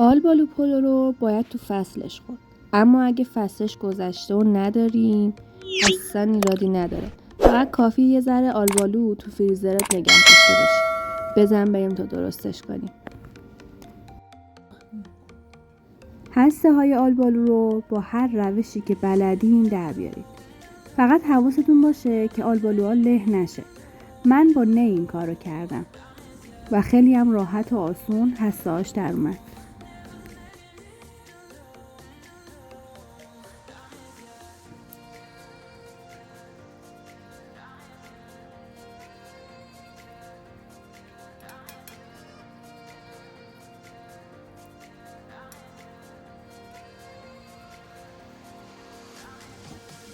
آلبالو پلو رو باید تو فصلش خورد، اما اگه فصلش گذشته و نداریم اصلا ایرادی نداره. فقط کافی یه ذره آلبالو تو فریزرت نگه داشته باشی. بزن بریم تا درستش کنیم. هسته های آلبالو رو با هر روشی که بلدین در بیارید. فقط حواستون باشه که آلبالوها له نشه. من با نی این کارو کردم و خیلی هم راحت و آسون هسته هاش در اومد.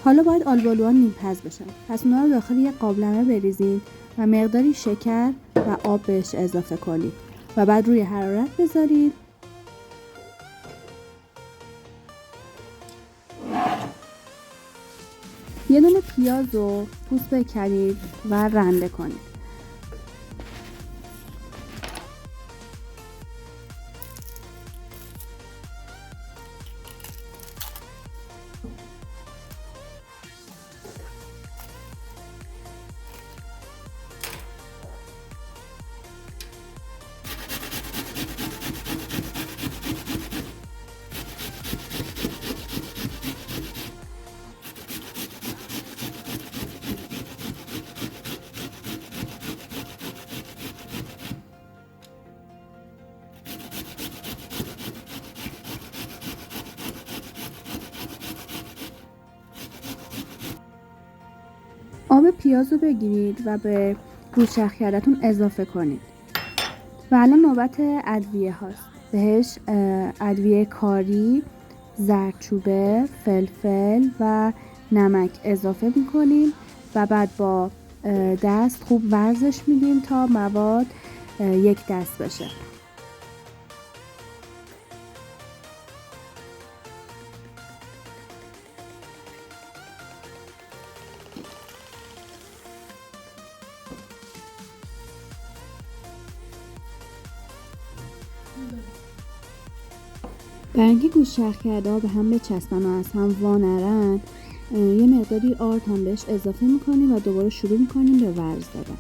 حالا باید آلبالوها نیمپز بشن. پس اونا رو داخل یک قابلمه بریزین و مقداری شکر و آب بهش اضافه کنید و بعد روی حرارت بذارید. یه دونه پیاز رو پوست بکنید و رنده کنید. آب پیاز رو بگیرید و به گوشت‌کردتون اضافه کنید. و الان نوبت ادویه هاست. بهش ادویه کاری، زردچوبه، فلفل و نمک اضافه میکنیم و بعد با دست خوب ورزش میدیم تا مواد یک دست بشه. برای اینکه گوشت کرده ها به هم بچسبن و از هم وا نرن، یه مقداری آرد هم بهش اضافه میکنیم و دوباره شروع میکنیم به ورز دادن.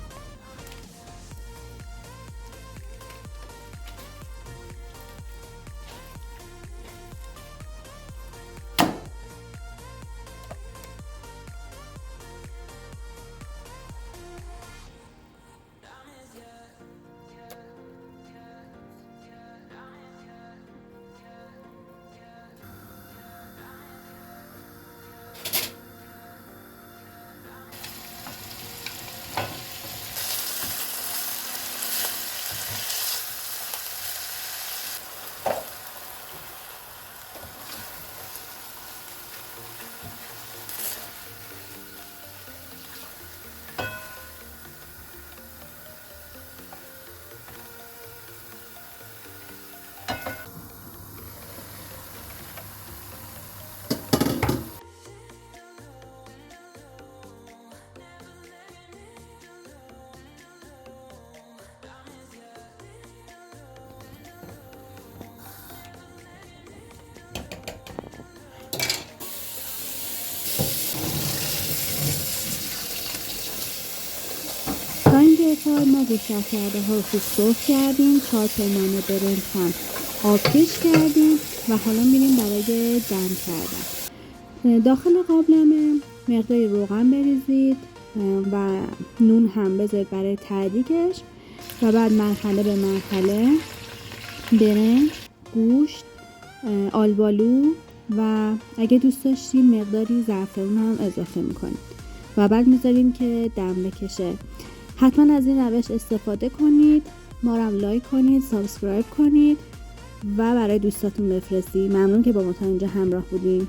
تا این دفعه ما گوشت کرده ها رو خوب سرخ کردیم، 4 پیمانه برنج هم آبکش کردیم و حالا میریم برای دم کردن. داخل قابلمه مقداری روغن بریزید و نون هم بذارید برای ته‌دیگش و بعد مرحله به مرحله برنج، گوشت، آلبالو و اگه دوست داشتین مقداری زعفرون هم اضافه میکنید و بعد میذاریم که دم بکشه. حتما از این روش استفاده کنید. ما رو هم لایک کنید، سابسکرایب کنید و برای دوستاتون بفرستید. ممنون که با ما تا اینجا همراه بودین.